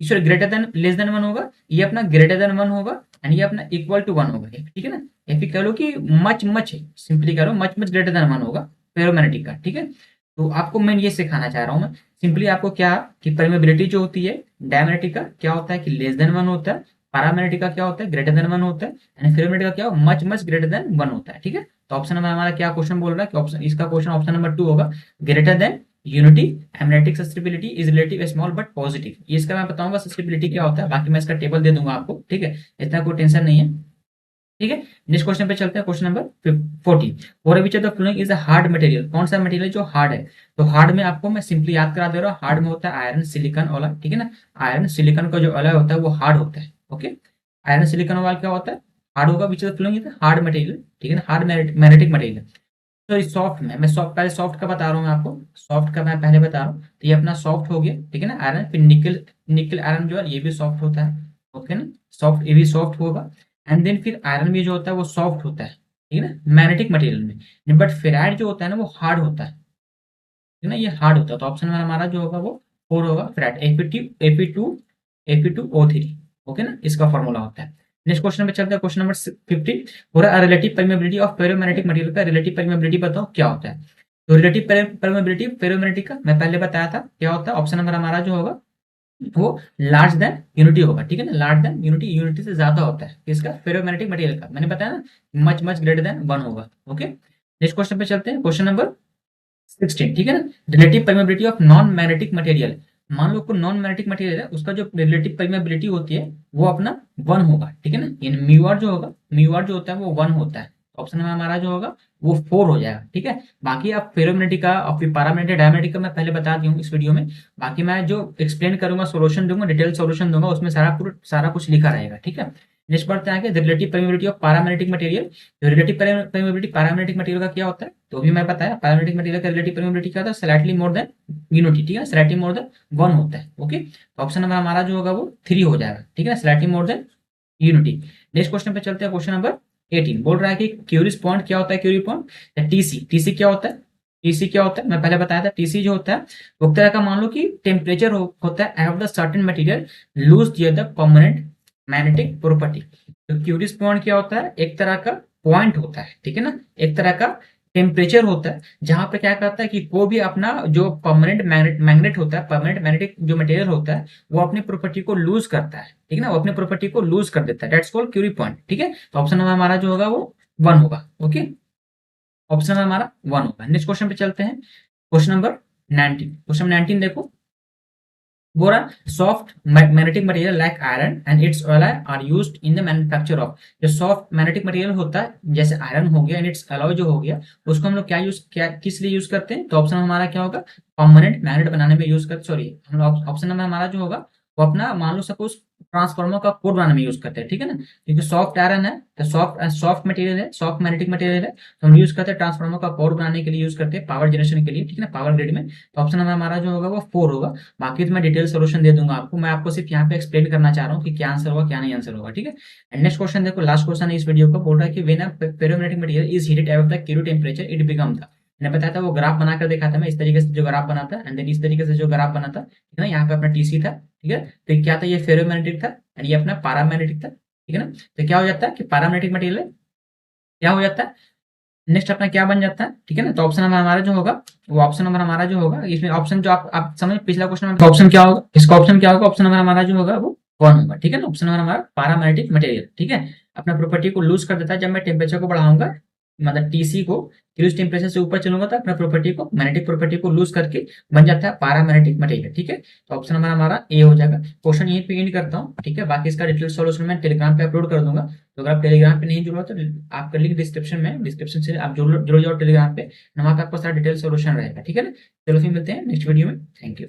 Speaker 1: sorry greater than, less than 1 होगा, ये अपना ग्रेटर देन 1 होगा, एंड ये अपना इक्वल टू 1 होगा, ठीक है ना। या फिर कह लो कि मच मच, सिंपली कह लो मच मच ग्रेटर देन 1 होगा फेरोमैग्नेटिक का, ठीक है। तो आपको मैं ये सिखाना चाह रहा हूँ मैं, सिंपली आपको क्या कि परमेबिलिटी जो होती है डायमैग्नेटिक का क्या होता है कि लेस देन 1 होता है, पैरामैग्नेटिक का क्या होता है, ग्रेटर देन 1 होता है, एंड फेरोमैग्नेटिक का क्या मच मच ग्रेटर देन 1 होता है, ठीक है। तो ऑप्शन नंबर हमारा क्या क्वेश्चन बोल रहा है कि ऑप्शन, इसका क्वेश्चन ऑप्शन नंबर 2 होगा, greater than unity magnetic susceptibility is relative small but positive. ये इसका मैं बताऊंगा सस्टेबिलिटी क्या होता है, बाकी मैं इसका टेबल दे दूंगा आपको, ठीक है, इतना कोई टेंशन नहीं है, ठीक है। नेक्स्ट क्वेश्चन पे चलते हैं, क्वेश्चन नंबर 14। और which of the following is a hard material, कौन सा मटेरियल जो हार्ड है। तो हार्ड में आपको मैं सिंपली याद करा दे रहा हूँ, हार्ड में होता है आयरन सिलिकॉन वाला, ठीक है ना। आयरन सिलिकॉन का जो अलॉय होता है वो हार्ड होता है, ओके। आयरन सिलिकॉन वाला क्या होता है, हार्ड होगा। Which of the following is hard material, ठीक है ना, hard magnetic material. Sorry soft में, मैं सॉफ्ट, पहले सॉफ्ट का बता रहा हूँ मैं आपको, सॉफ्ट का मैं पहले बता रहा हूँ। तो ये अपना सॉफ्ट हो गया, ठीक है ना, आयरन। फिर निकल, निकल आयरन जो है ये भी सॉफ्ट होता है, ओके ना, सॉफ्ट, ये भी सॉफ्ट होगा। एंड देन फिर आयरन भी जो होता है वो सॉफ्ट होता है, ठीक है ना, मैग्नेटिक मटेरियल में। बट फेराइट जो होता है ना वो हार्ड होता है, ठीक है ना, ये हार्ड होता है। तो ऑप्शन में हमारा जो होगा वो 4 होगा, फेराइट, Fe2O3, ओके ना, इसका फॉर्मूला होता है। नेक्स्ट क्वेश्चन पे चलते हैं, क्वेश्चन नंबर 15। पूरा relative permeability of ferromagnetic material का रिलेटिव परमेबिलिटी बताओ क्या होता है। तो रिलेटिव परमेबिलिटी फेरोमैग्नेटिक का मैं पहले बताया था क्या होता है, ऑप्शन नंबर हमारा जो होगा वो लार्ज देन यूनिटी होगा, ठीक है ना, लार्ज देन यूनिटी, यूनिटी से ज्यादा होता है किसका, फेरोमैग्नेटिक मटेरियल का, मैंने बताया ना, मच मच ग्रेटर देन 1 होगा, ओके। नेक्स्ट क्वेश्चन पे चलते हैं, क्वेश्चन नंबर 16, ठीक है ना। Relative permeability of non magnetic material, मान लो कोई नॉन मैग्नेटिक मटेरियल है, उसका जो रिलेटिव परमेबिलिटी होती है वो अपना 1 होगा, ठीक है ना। इन म्यू आर जो होगा, म्यू आर जो होता है वो 1 होता है। ऑप्शन में हमारा जो होगा वो 4 हो जाएगा, ठीक है। बाकी आप फेरोमैग्नेटिक का और फिर पैरामैग्नेटिक डायमैग्नेटिक का मैं पहले बता दी हूँ इस वीडियो में। बाकी मैं जो एक्सप्लेन करूंगा, सोल्यूशन दूंगा, डिटेल सोल्यूशन दूंगा, उसमें सारा कुछ लिखा रहेगा, ठीक है। नेक्स्ट बढ़ते हैं आगे, relative permeability of paramagnetic material. Relative permeability paramagnetic material का क्या होता है, तो अभी मैं बताया पैरामैग्नेटिक मटेरियल का रिलेटिव परमेबिलिटी क्या होता है, स्लाइटली मोर देन यूनिटी, ठीक है, स्लाइटली मोर देन 1 होता है। ओके, तो ऑप्शन नंबर हमारा जो होगा वो 3 हो जाएगा, ठीक है, slightly more than unity. Next question पे चलते हैं, क्वेश्चन नंबर 18 बोल रहा है कि क्यूरिस पॉइंट क्या होता है, क्यूरी पॉइंट टीसी। टीसी क्या होता है, टीसी क्या होता है, मैं पहले बताया था। टीसी जो होता है वो एक तरह का, मान लो कि टेम्परेचर होता है of the certain material lose their the permanent magnetic property. तो क्यूरिस पॉइंट क्या होता है, एक तरह का पॉइंट होता है, ठीक है ना, एक तरह का टेम्परेचर होता है जहां पे क्या करता है कि कोई भी अपना जो परमानेंट मैग्नेट होता है, परमानेंट मैग्नेटिक जो मटेरियल होता है, वो अपनी प्रॉपर्टी को लूज करता है, ठीक है ना, वो अपनी प्रॉपर्टी को लूज कर देता है, दैट्स कॉल्ड क्यूरी पॉइंट, ठीक है। तो ऑप्शन नंबर हमारा जो होगा वो 1 होगा। ओके, ऑप्शन हमारा 1 होगा। नेक्स्ट क्वेश्चन पे चलते हैं, क्वेश्चन नंबर 19। क्वेश्चन 19 देखो, बोरा soft magnetic material like iron and its alloy are used in the manufacture of. जो सॉफ्ट मैग्नेटिक मटेरियल होता है जैसे आयरन हो गया एंड इट्स alloy जो हो गया, उसको हम लोग क्या किस लिए यूज करते हैं, तो ऑप्शन हमारा क्या होगा, परमानेंट मैग्नेट बनाने में यूज करते, सॉरी हम लोग ऑप्शन नंबर हमारा जो होगा वो अपना, मान लो सपोज ट्रांसफार्मर का कोर बनाने में यूज करते हैं, ठीक है ना, क्योंकि सॉफ्ट आयरन है तो सॉफ्ट मटेरियल है, सॉफ्ट मैग्नेटिक मटेरियल है, तो हम यूज करते हैं ट्रांसफार्मर का कोर बनाने के लिए, यूज करते हैं पावर जनरेशन के लिए, ठीक है ना, पावर ग्रिड में। तो ऑप्शन नंबर हमारा जो होगा वो 4 होगा। बाकी तो मैं डिटेल सोल्यूशन दे दूंगा आपको, मैं आपको सिर्फ यहाँ पे एक्सप्लेन करना चाह रहा हूँ कि क्या आंसर होगा क्या नहीं आंसर होगा, ठीक है। एंड नेक्स्ट क्वेश्चन देखो, लास्ट क्वेश्चन है इस वीडियो का, बोल रहा है कि when a ferromagnetic material is heated above the Curie temperature it become the. मैंने बताया था वो ग्राफ बनाकर देखा था मैं, इस तरीके से जो ग्राफ बना था एंड देन इस तरीके से जो ग्राफ बना था, ठीक है ना, यहाँ पे अपना टीसी था, ठीक है। तो ये क्या था, ये फेरोमैग्नेटिक था एंड ये अपना पैरामैग्नेटिक था, ठीक है ना। तो क्या हो जाता है कि पैरामैग्नेटिक मटेरियल क्या हो जाता है, नेक्स्ट अपना क्या बन जाता है, ठीक है ना। तो ऑप्शन नंबर हमारा जो होगा वो ऑप्शन नंबर हमारा जो होगा, इसमें ऑप्शन जो आप समझ, पिछला क्वेश्चन में ऑप्शन क्या होगा, इसका ऑप्शन क्या होगा, ऑप्शन नंबर हमारा जो होगा वो 1 होगा, ठीक है ना। ऑप्शन नंबर हमारा पैरामैग्नेटिक मटेरियल, ठीक है, अपना प्रॉपर्टी को लूज कर देता है जब मैं टेम्परेचर को बढ़ाऊंगा, मतलब टीसी को क्रूज टेम्परेचर से ऊपर चलूंगा तो अपना प्रॉपर्टी को, मैग्नेटिक प्रॉपर्टी को लूज करके बन जाता है पैरामैग्नेटिक मटेरियल, ठीक है। तो ऑप्शन नंबर हमारा ए हो जाएगा। क्वेश्चन यहीं पे एंड करता हूँ, ठीक है। बाकी इसका डिटेल सॉल्यूशन मैं टेलीग्राम पे अपलोड कर दूंगा, तो अगर आप टेलीग्राम पे नहीं जुड़ो तो आपका लिंक डिस्क्रिप्शन में, डिस्क्रिप्शन से आप जुड़ जाओ टेलीग्राम पे, वहाँ पे आपको सारा डिटेल सॉल्यूशन रहेगा, ठीक है ना। चलो फिर मिलते हैं नेक्स्ट वीडियो में, थैंक यू।